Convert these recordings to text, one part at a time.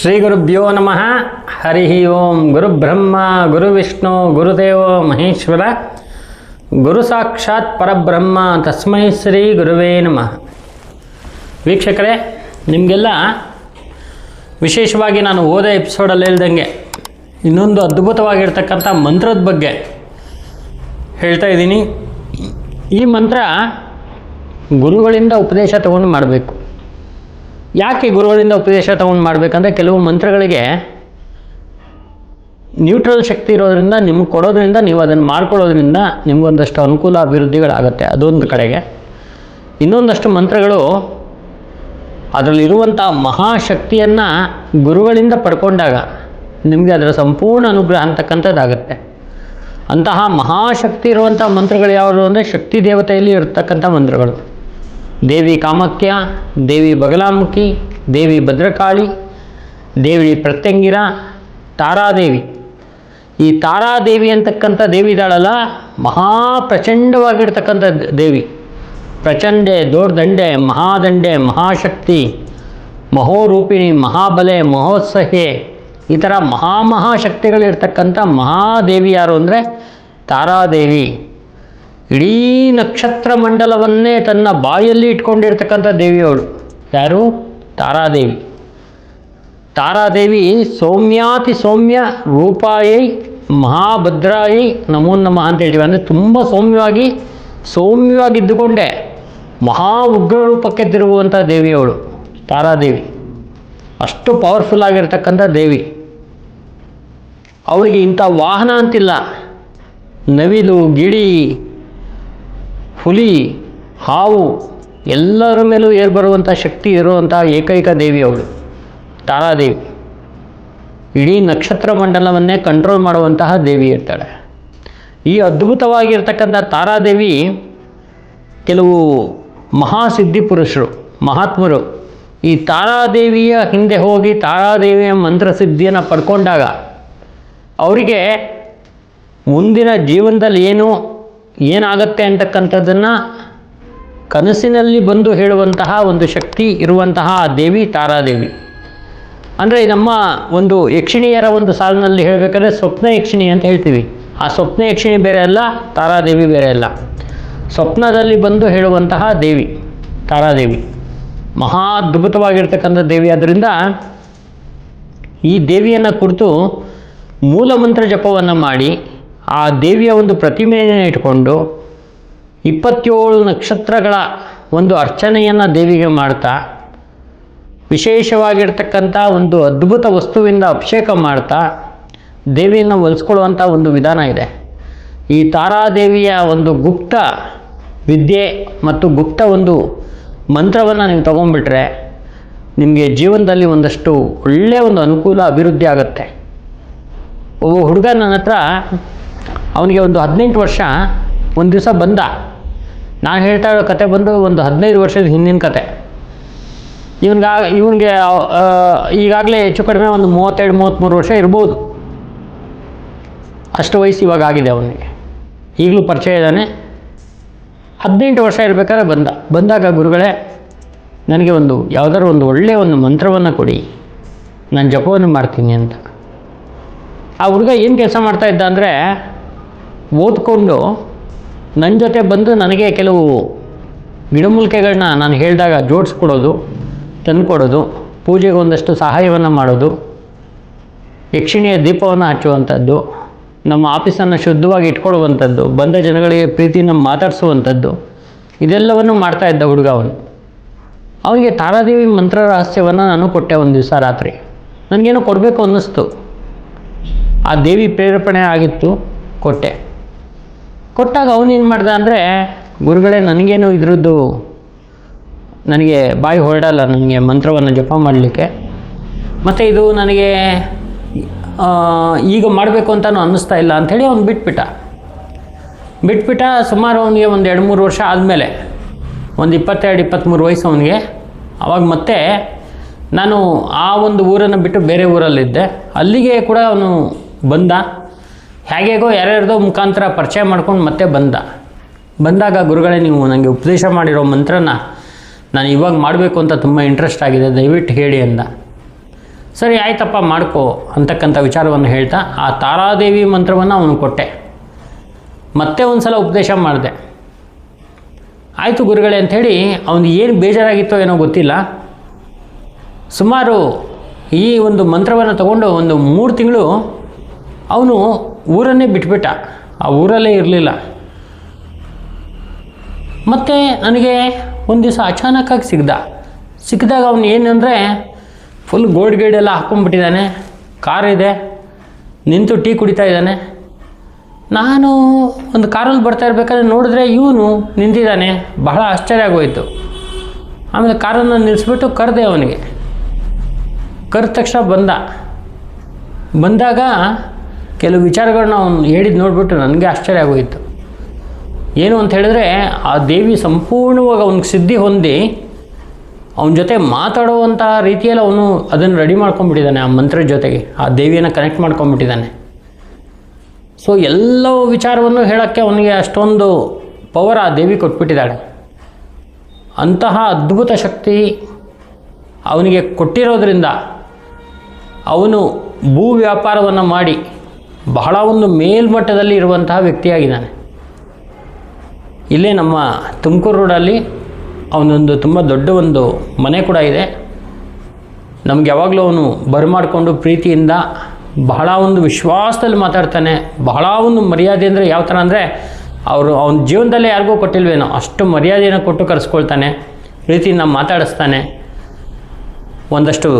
ಶ್ರೀ ಗುರುಭ್ಯೋ ನಮಃ. ಹರಿ ಓಂ. ಗುರುಬ್ರಹ್ಮ ಗುರುವಿಷ್ಣು ಗುರುದೇವೋ ಮಹೇಶ್ವರ, ಗುರು ಸಾಕ್ಷಾತ್ ಪರಬ್ರಹ್ಮ, ತಸ್ಮೈ ಶ್ರೀ ಗುರುವೇ ನಮಃ. ವೀಕ್ಷಕರೇ, ನಿಮಗೆಲ್ಲ ವಿಶೇಷವಾಗಿ ನಾನು ಓದೋ ಎಪಿಸೋಡಲ್ಲಿ ಹೇಳ್ದಂಗೆ ಇನ್ನೊಂದು ಅದ್ಭುತವಾಗಿರ್ತಕ್ಕಂಥ ಮಂತ್ರದ ಬಗ್ಗೆ ಹೇಳ್ತಾ ಇದ್ದೀನಿ. ಈ ಮಂತ್ರ ಗುರುಗಳಿಂದ ಉಪದೇಶ ತಗೊಂಡು ಮಾಡಬೇಕು. ಯಾಕೆ ಗುರುಗಳಿಂದ ಉಪದೇಶ ತಗೊಂಡು ಮಾಡಬೇಕಂದ್ರೆ, ಕೆಲವು ಮಂತ್ರಗಳಿಗೆ ನ್ಯೂಟ್ರಲ್ ಶಕ್ತಿ ಇರೋದರಿಂದ ನಿಮ್ಗೆ ಕೊಡೋದ್ರಿಂದ, ನೀವು ಅದನ್ನು ಮಾಡ್ಕೊಳ್ಳೋದ್ರಿಂದ ನಿಮಗೊಂದಷ್ಟು ಅನುಕೂಲ ಅಭಿವೃದ್ಧಿಗಳಾಗುತ್ತೆ. ಅದೊಂದು ಕಡೆಗೆ. ಇನ್ನೊಂದಷ್ಟು ಮಂತ್ರಗಳು ಅದರಲ್ಲಿರುವಂಥ ಮಹಾಶಕ್ತಿಯನ್ನು ಗುರುಗಳಿಂದ ಪಡ್ಕೊಂಡಾಗ ನಿಮಗೆ ಅದರ ಸಂಪೂರ್ಣ ಅನುಗ್ರಹ ಅಂತಕ್ಕಂಥದ್ದಾಗುತ್ತೆ. ಅಂತಹ ಮಹಾಶಕ್ತಿ ಇರುವಂಥ ಮಂತ್ರಗಳು ಯಾವುದು ಅಂದರೆ, ಶಕ್ತಿ ದೇವತೆಯಲ್ಲಿ ಇರತಕ್ಕಂಥ ಮಂತ್ರಗಳು. ದೇವಿ ಕಾಮಾಖ್ಯ, ದೇವಿ ಬಗಲಾಮುಖಿ, ದೇವಿ ಭದ್ರಕಾಳಿ, ದೇವಿ ಪ್ರತ್ಯಂಗಿರ, ತಾರಾದೇವಿ. ಈ ತಾರಾದೇವಿ ಅಂತಕ್ಕಂಥ ದೇವಿ ಇದ್ದಾಳಲ್ಲ, ಪ್ರಚಂಡವಾಗಿರ್ತಕ್ಕಂಥ ದೇವಿ. ಪ್ರಚಂಡೆ, ದೊಡ್ಡದಂಡೆ, ಮಹಾದಂಡೆ, ಮಹಾಶಕ್ತಿ, ಮಹೋರೂಪಿಣಿ, ಮಹಾಬಲೆ, ಮಹೋತ್ಸಹೆ, ಈ ಥರ ಮಹಾಶಕ್ತಿಗಳಿರ್ತಕ್ಕಂಥ ಮಹಾದೇವಿ ಯಾರು ಅಂದರೆ ತಾರಾದೇವಿ. ಇಡೀ ನಕ್ಷತ್ರ ಮಂಡಲವನ್ನೇ ತನ್ನ ಬಾಯಲ್ಲಿ ಇಟ್ಕೊಂಡಿರ್ತಕ್ಕಂಥ ದೇವಿಯವಳು ಯಾರು? ತಾರಾದೇವಿ. ತಾರಾದೇವಿ ಸೌಮ್ಯಾತಿ ಸೌಮ್ಯ ರೂಪಾಯೈ ಮಹಾಭದ್ರಾಯೈ ನಮೋ ನಮಃ ಅಂತ ಹೇಳ್ತೀವಿ. ಅಂದರೆ ತುಂಬ ಸೌಮ್ಯವಾಗಿದ್ದುಕೊಂಡೆ ಮಹಾ ಉಗ್ರ ರೂಪಕ್ಕೆ ತಿರುಗುವಂಥ ದೇವಿಯವಳು ತಾರಾದೇವಿ. ಅಷ್ಟು ಪವರ್ಫುಲ್ ಆಗಿರ್ತಕ್ಕಂಥ ದೇವಿ. ಅವರಿಗೆ ಇಂಥ ವಾಹನ ಅಂತಿಲ್ಲ. ನವಿಲು, ಗಿಳಿ, ಹುಲಿ, ಹಾವು ಎಲ್ಲರ ಮೇಲೂ ಏರ್ ಬರುವಂಥ ಶಕ್ತಿ ಇರುವಂಥ ಏಕೈಕ ದೇವಿ ಅವಳು ತಾರಾದೇವಿ. ಇಡೀ ನಕ್ಷತ್ರ ಮಂಡಲವನ್ನೇ ಕಂಟ್ರೋಲ್ ಮಾಡುವಂತಹ ದೇವಿ ಇರ್ತಾಳೆ. ಈ ಅದ್ಭುತವಾಗಿರ್ತಕ್ಕಂಥ ತಾರಾದೇವಿ ಕೆಲವು ಮಹಾಸಿದ್ಧಿ ಪುರುಷರು, ಮಹಾತ್ಮರು ಈ ತಾರಾದೇವಿಯ ಹಿಂದೆ ಹೋಗಿ ತಾರಾದೇವಿಯ ಮಂತ್ರಸಿದ್ಧಿಯನ್ನು ಪಡ್ಕೊಂಡಾಗ ಅವರಿಗೆ ಮುಂದಿನ ಜೀವನದಲ್ಲಿ ಏನಾಗತ್ತೆ ಅಂತಕ್ಕಂಥದ್ದನ್ನು ಕನಸಿನಲ್ಲಿ ಬಂದು ಹೇಳುವಂತಹ ಒಂದು ಶಕ್ತಿ ಇರುವಂತಹ ದೇವಿ ತಾರಾದೇವಿ. ಅಂದರೆ ನಮ್ಮ ಒಂದು ಯಕ್ಷಿಣಿಯರ ಒಂದು ಸಾಲಿನಲ್ಲಿ ಹೇಳಬೇಕಾದ್ರೆ ಸ್ವಪ್ನ ಯಕ್ಷಿಣಿ ಅಂತ ಹೇಳ್ತೀವಿ. ಆ ಸ್ವಪ್ನ ಯಕ್ಷಿಣಿ ಬೇರೆ ಅಲ್ಲ, ತಾರಾದೇವಿ ಬೇರೆ ಅಲ್ಲ. ಸ್ವಪ್ನದಲ್ಲಿ ಬಂದು ಹೇಳುವಂತಹ ದೇವಿ ತಾರಾದೇವಿ ಮಹಾ ಅದ್ಭುತವಾಗಿರ್ತಕ್ಕಂಥ ದೇವಿ. ಆದ್ದರಿಂದ ಈ ದೇವಿಯನ್ನು ಕುರಿತು ಮೂಲಮಂತ್ರ ಜಪವನ್ನು ಮಾಡಿ ಆ ದೇವಿಯ ಒಂದು ಪ್ರತಿಮೆಯನ್ನು ಇಟ್ಕೊಂಡು 27 ನಕ್ಷತ್ರಗಳ ಒಂದು ಅರ್ಚನೆಯನ್ನು ದೇವಿಗೆ ಮಾಡ್ತಾ, ವಿಶೇಷವಾಗಿರ್ತಕ್ಕಂಥ ಒಂದು ಅದ್ಭುತ ವಸ್ತುವಿಂದ ಅಭಿಷೇಕ ಮಾಡ್ತಾ ದೇವಿಯನ್ನು ಒಲಿಸ್ಕೊಳ್ಳುವಂಥ ಒಂದು ವಿಧಾನ ಇದೆ. ಈ ತಾರಾದೇವಿಯ ಒಂದು ಗುಪ್ತ ವಿದ್ಯೆ ಮತ್ತು ಗುಪ್ತ ಒಂದು ಮಂತ್ರವನ್ನು ನೀವು ತಗೊಂಡ್ಬಿಟ್ರೆ ನಿಮಗೆ ಜೀವನದಲ್ಲಿ ಒಂದಷ್ಟು ಒಳ್ಳೆಯ ಒಂದು ಅನುಕೂಲ ಅಭಿವೃದ್ಧಿ ಆಗುತ್ತೆ. ಒಬ್ಬ ಹುಡುಗ ನನ್ನ ಹತ್ರ, ಅವನಿಗೆ ಒಂದು 18 ವರ್ಷ, ಒಂದು ದಿವಸ ಬಂದ. ನಾನು ಹೇಳ್ತಾ ಇರೋ ಕತೆ ಬಂದು ಒಂದು 15 ವರ್ಷದ ಹಿಂದಿನ ಕತೆ. ಇವನಿಗೆ ಈಗಾಗಲೇ ಹೆಚ್ಚು ಕಡಿಮೆ ಒಂದು 32-33 ವರ್ಷ ಇರ್ಬೋದು. ಅಷ್ಟು ವಯಸ್ಸು ಇವಾಗ ಆಗಿದೆ ಅವನಿಗೆ. ಈಗಲೂ ಪರಿಚಯ ಇದ್ದಾನೆ. 18 ವರ್ಷ ಇರಬೇಕಾದ್ರೆ ಬಂದಾಗ, ಗುರುಗಳೇ ನನಗೆ ಯಾವುದಾದ್ರು ಒಂದು ಒಳ್ಳೆಯ ಒಂದು ಮಂತ್ರವನ್ನು ಕೊಡಿ, ನಾನು ಜಪವನ್ನು ಮಾಡ್ತೀನಿ ಅಂತ. ಆ ಹುಡುಗ ಏನು ಕೆಲಸ ಮಾಡ್ತಾಯಿದ್ದ ಅಂದರೆ, ಓದ್ಕೊಂಡು ನನ್ನ ಜೊತೆ ಬಂದು ನನಗೆ ಕೆಲವು ಗಿಡಮೂಲಿಕೆಗಳನ್ನ ನಾನು ಹೇಳಿದಾಗ ಜೋಡಿಸ್ಕೊಡೋದು, ತಂದುಕೊಡೋದು, ಪೂಜೆಗೆ ಒಂದಷ್ಟು ಸಹಾಯವನ್ನು ಮಾಡೋದು, ಯಕ್ಷಿಣಿಯ ದೀಪವನ್ನು ಹಚ್ಚುವಂಥದ್ದು, ನಮ್ಮ ಆಫೀಸನ್ನು ಶುದ್ಧವಾಗಿ ಇಟ್ಕೊಳ್ಳುವಂಥದ್ದು, ಬಂದ ಜನಗಳಿಗೆ ಪ್ರೀತಿನ ಮಾತಾಡಿಸುವಂಥದ್ದು, ಇದೆಲ್ಲವನ್ನು ಮಾಡ್ತಾಯಿದ್ದ ಹುಡುಗ ಅವನು. ಅವನಿಗೆ ತಾರಾದೇವಿ ಮಂತ್ರ ರಹಸ್ಯವನ್ನು ನಾನು ಕೊಟ್ಟೆ. ಒಂದು ದಿವಸ ರಾತ್ರಿ ನನಗೇನೋ ಕೊಡಬೇಕು ಅನ್ನಿಸ್ತು. ಆ ದೇವಿ ಪ್ರೇರೇಪಣೆ ಆಗಿತ್ತು, ಕೊಟ್ಟಾಗ ಅವನೇನು ಮಾಡ್ದ ಅಂದರೆ, ಗುರುಗಳೇ ನನಗೇನು ಇದರದ್ದು ನನಗೆ ಬಾಯಿ ಹೊರಡಲ್ಲ, ನನಗೆ ಮಂತ್ರವನ್ನು ಜಪ ಮಾಡಲಿಕ್ಕೆ, ಮತ್ತು ಇದು ನನಗೆ ಈಗ ಮಾಡಬೇಕು ಅಂತಲೂ ಅನ್ನಿಸ್ತಾ ಇಲ್ಲ ಅಂಥೇಳಿ ಅವನು ಬಿಟ್ಬಿಟ್ಟ. ಸುಮಾರು ಅವನಿಗೆ ಒಂದು 2-3 ವರ್ಷ ಆದಮೇಲೆ, ಒಂದು 22-23 ವಯಸ್ಸು ಅವನಿಗೆ. ಆವಾಗ ಮತ್ತೆ ನಾನು ಆ ಒಂದು ಊರನ್ನು ಬಿಟ್ಟು ಬೇರೆ ಊರಲ್ಲಿದ್ದೆ. ಅಲ್ಲಿಗೆ ಕೂಡ ಅವನು ಬಂದ. ಹೇಗೇಗೋ ಯಾರ್ಯಾರ್ದೋ ಮುಖಾಂತರ ಪರಿಚಯ ಮಾಡ್ಕೊಂಡು ಮತ್ತೆ ಬಂದಾಗ, ಗುರುಗಳೇ ನೀವು ನನಗೆ ಉಪದೇಶ ಮಾಡಿರೋ ಮಂತ್ರನ ನಾನು ಇವಾಗ ಮಾಡಬೇಕು ಅಂತ ತುಂಬ ಇಂಟ್ರೆಸ್ಟ್ ಆಗಿದೆ, ದಯವಿಟ್ಟು ಹೇಳಿ ಅಂದ. ಸರಿ ಆಯ್ತಪ್ಪ ಮಾಡ್ಕೋ ಅಂತಕ್ಕಂಥ ವಿಚಾರವನ್ನು ಹೇಳ್ತಾ ಆ ತಾರಾದೇವಿ ಮಂತ್ರವನ್ನು ಅವನು ಕೊಟ್ಟೆ. ಮತ್ತೆ ಒಂದು ಸಲ ಉಪದೇಶ ಮಾಡಿದೆ. ಆಯಿತು ಗುರುಗಳೇ ಅಂಥೇಳಿ ಅವನಿಗೆ ಏನು ಬೇಜಾರಾಗಿತ್ತೋ ಏನೋ ಗೊತ್ತಿಲ್ಲ, ಸುಮಾರು ಈ ಒಂದು ಮಂತ್ರವನ್ನು ತಗೊಂಡು ಒಂದು 3 ತಿಂಗಳು ಅವನು ಊರನ್ನೇ ಬಿಟ್ಬಿಟ್ಟ, ಆ ಊರಲ್ಲೇ ಇರಲಿಲ್ಲ. ಮತ್ತು ನನಗೆ ಒಂದು ದಿವಸ ಅಚಾನಕ್ಕಾಗಿ ಸಿಕ್ಕಿದಾಗ ಅವನು ಏನಂದರೆ ಫುಲ್ ಗೋಲ್ಡ್ ಗೈಡೆಲ್ಲ ಹಾಕ್ಕೊಂಡ್ಬಿಟ್ಟಿದ್ದಾನೆ, ಕಾರಿದೆ, ನಿಂತು ಟೀ ಕುಡಿತಾ ಇದ್ದಾನೆ. ನಾನು ಒಂದು ಕಾರಲ್ಲಿ ಬರ್ತಾ ಇರಬೇಕಾದ್ರೆ ನೋಡಿದ್ರೆ ಇವನು ನಿಂತಿದ್ದಾನೆ, ಬಹಳ ಆಶ್ಚರ್ಯ ಆಗೋಯಿತು. ಆಮೇಲೆ ಕಾರನ್ನು ನಿಲ್ಲಿಸ್ಬಿಟ್ಟು ಕರೆದೆ ಅವನಿಗೆ. ಕರೆದ ತಕ್ಷಣ ಬಂದಾಗ ಕೆಲವು ವಿಚಾರಗಳನ್ನ ಅವನು ಹೇಳಿದ್ದು ನೋಡಿಬಿಟ್ಟು ನನಗೆ ಆಶ್ಚರ್ಯ ಆಗೋಯಿತು. ಏನು ಅಂತ ಹೇಳಿದ್ರೆ ಆ ದೇವಿ ಸಂಪೂರ್ಣವಾಗಿ ಅವನಿಗೆ ಸಿದ್ಧಿ ಹೊಂದಿ ಅವನ ಜೊತೆ ಮಾತಾಡುವಂಥ ರೀತಿಯಲ್ಲಿ ಅವನು ಅದನ್ನು ರೆಡಿ ಮಾಡ್ಕೊಂಡ್ಬಿಟ್ಟಿದ್ದಾನೆ. ಆ ಮಂತ್ರದ ಜೊತೆಗೆ ಆ ದೇವಿಯನ್ನು ಕನೆಕ್ಟ್ ಮಾಡ್ಕೊಂಡ್ಬಿಟ್ಟಿದ್ದಾನೆ. ಸೊ ಎಲ್ಲವೂ ವಿಚಾರವನ್ನು ಹೇಳೋಕ್ಕೆ ಅವನಿಗೆ ಅಷ್ಟೊಂದು ಪವರ್ ಆ ದೇವಿ ಕೊಟ್ಬಿಟ್ಟಿದ್ದಾಳೆ. ಅಂತಹ ಅದ್ಭುತ ಶಕ್ತಿ ಅವನಿಗೆ ಕೊಟ್ಟಿರೋದ್ರಿಂದ ಅವನು ಭೂ ವ್ಯಾಪಾರವನ್ನು ಮಾಡಿ ಬಹಳ ಒಂದು ಮೇಲ್ಮಟ್ಟದಲ್ಲಿ ಇರುವಂತಹ ವ್ಯಕ್ತಿಯಾಗಿದ್ದಾನೆ. ಇಲ್ಲೇ ನಮ್ಮ ತುಮಕೂರು ರೋಡಲ್ಲಿ ಅವನೊಂದು ತುಂಬ ದೊಡ್ಡ ಒಂದು ಮನೆ ಕೂಡ ಇದೆ. ನಮ್ಗೆ ಯಾವಾಗಲೂ ಅವನು ಬರಮಾಡಿಕೊಂಡು ಪ್ರೀತಿಯಿಂದ ಬಹಳ ಒಂದು ವಿಶ್ವಾಸದಲ್ಲಿ ಮಾತಾಡ್ತಾನೆ. ಬಹಳ ಒಂದು ಮರ್ಯಾದೆ ಅಂದರೆ ಯಾವ ಥರ ಅಂದರೆ ಅವನ ಜೀವನದಲ್ಲೇ ಯಾರಿಗೂ ಕೊಟ್ಟಿಲ್ವೇನೋ ಅಷ್ಟು ಮರ್ಯಾದೆಯನ್ನು ಕೊಟ್ಟು ಕರೆಸ್ಕೊಳ್ತಾನೆ, ಪ್ರೀತಿಯಿಂದ ಮಾತಾಡಿಸ್ತಾನೆ. ಒಂದಷ್ಟು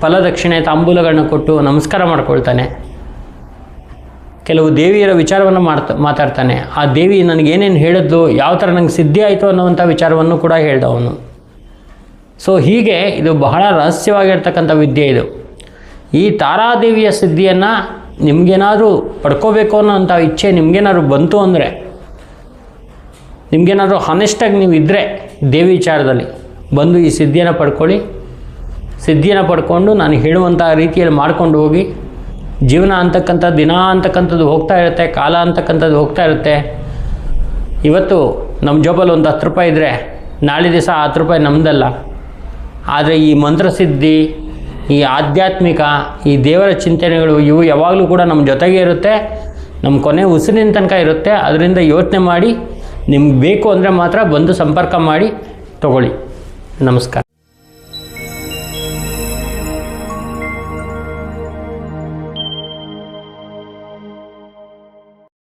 ಫಲದಕ್ಷಿಣೆ ತಾಂಬೂಲಗಳನ್ನ ಕೊಟ್ಟು ನಮಸ್ಕಾರ ಮಾಡ್ಕೊಳ್ತಾನೆ. ಕೆಲವು ದೇವಿಯರ ವಿಚಾರವನ್ನು ಮಾತಾಡ್ತಾನೆ. ಆ ದೇವಿ ನನಗೇನೇನು ಹೇಳಿದ್ಲು, ಯಾವ ಥರ ನನಗೆ ಸಿದ್ಧಿ ಆಯಿತು ಅನ್ನುವಂಥ ವಿಚಾರವನ್ನು ಕೂಡ ಹೇಳ್ದ ಅವನು. ಸೊ ಹೀಗೆ ಇದು ಬಹಳ ರಹಸ್ಯವಾಗಿರ್ತಕ್ಕಂಥ ವಿದ್ಯೆ ಇದು. ಈ ತಾರಾದೇವಿಯ ಸಿದ್ಧಿಯನ್ನು ನಿಮಗೇನಾದರೂ ಪಡ್ಕೋಬೇಕು ಅನ್ನೋಂಥ ಇಚ್ಛೆ ನಿಮಗೇನಾದ್ರು ಬಂತು ಅಂದರೆ, ನಿಮಗೇನಾದರೂ ಹಾನೆಸ್ಟಾಗಿ ನೀವು ಇದ್ದರೆ ದೇವಿ ವಿಚಾರದಲ್ಲಿ ಬಂದು ಈ ಸಿದ್ಧಿಯನ್ನು ಪಡ್ಕೊಳ್ಳಿ. ಸಿದ್ಧಿಯನ್ನು ಪಡ್ಕೊಂಡು ನಾನು ಹೇಳುವಂಥ ರೀತಿಯಲ್ಲಿ ಮಾಡ್ಕೊಂಡು ಹೋಗಿ. ಜೀವನ ಅಂತಕ್ಕಂಥದ್ದು ದಿನ ಅಂತಕ್ಕಂಥದ್ದು ಹೋಗ್ತಾ ಇರುತ್ತೆ, ಕಾಲ ಅಂತಕ್ಕಂಥದ್ದು ಹೋಗ್ತಾ ಇರುತ್ತೆ. ಇವತ್ತು ನಮ್ಮ ಜೋಬಲ್ಲಿ ಒಂದು 10 ರೂಪಾಯಿ ಇದ್ದರೆ ನಾಳೆ ದಿವಸ 10 ರೂಪಾಯಿ ನಮ್ಮದಲ್ಲ. ಆದರೆ ಈ ಮಂತ್ರಸಿದ್ಧಿ, ಈ ಆಧ್ಯಾತ್ಮಿಕ, ಈ ದೇವರ ಚಿಂತನೆಗಳು ಇವು ಯಾವಾಗಲೂ ಕೂಡ ನಮ್ಮ ಜೊತೆಗೆ ಇರುತ್ತೆ, ನಮ್ಮ ಕೊನೆ ಉಸಿರಿನ ತನಕ ಇರುತ್ತೆ. ಅದರಿಂದ ಯೋಚನೆ ಮಾಡಿ ನಿಮ್ಗೆ ಬೇಕು ಅಂದರೆ ಮಾತ್ರ ಬಂದು ಸಂಪರ್ಕ ಮಾಡಿ ತಗೊಳ್ಳಿ. ನಮಸ್ಕಾರ.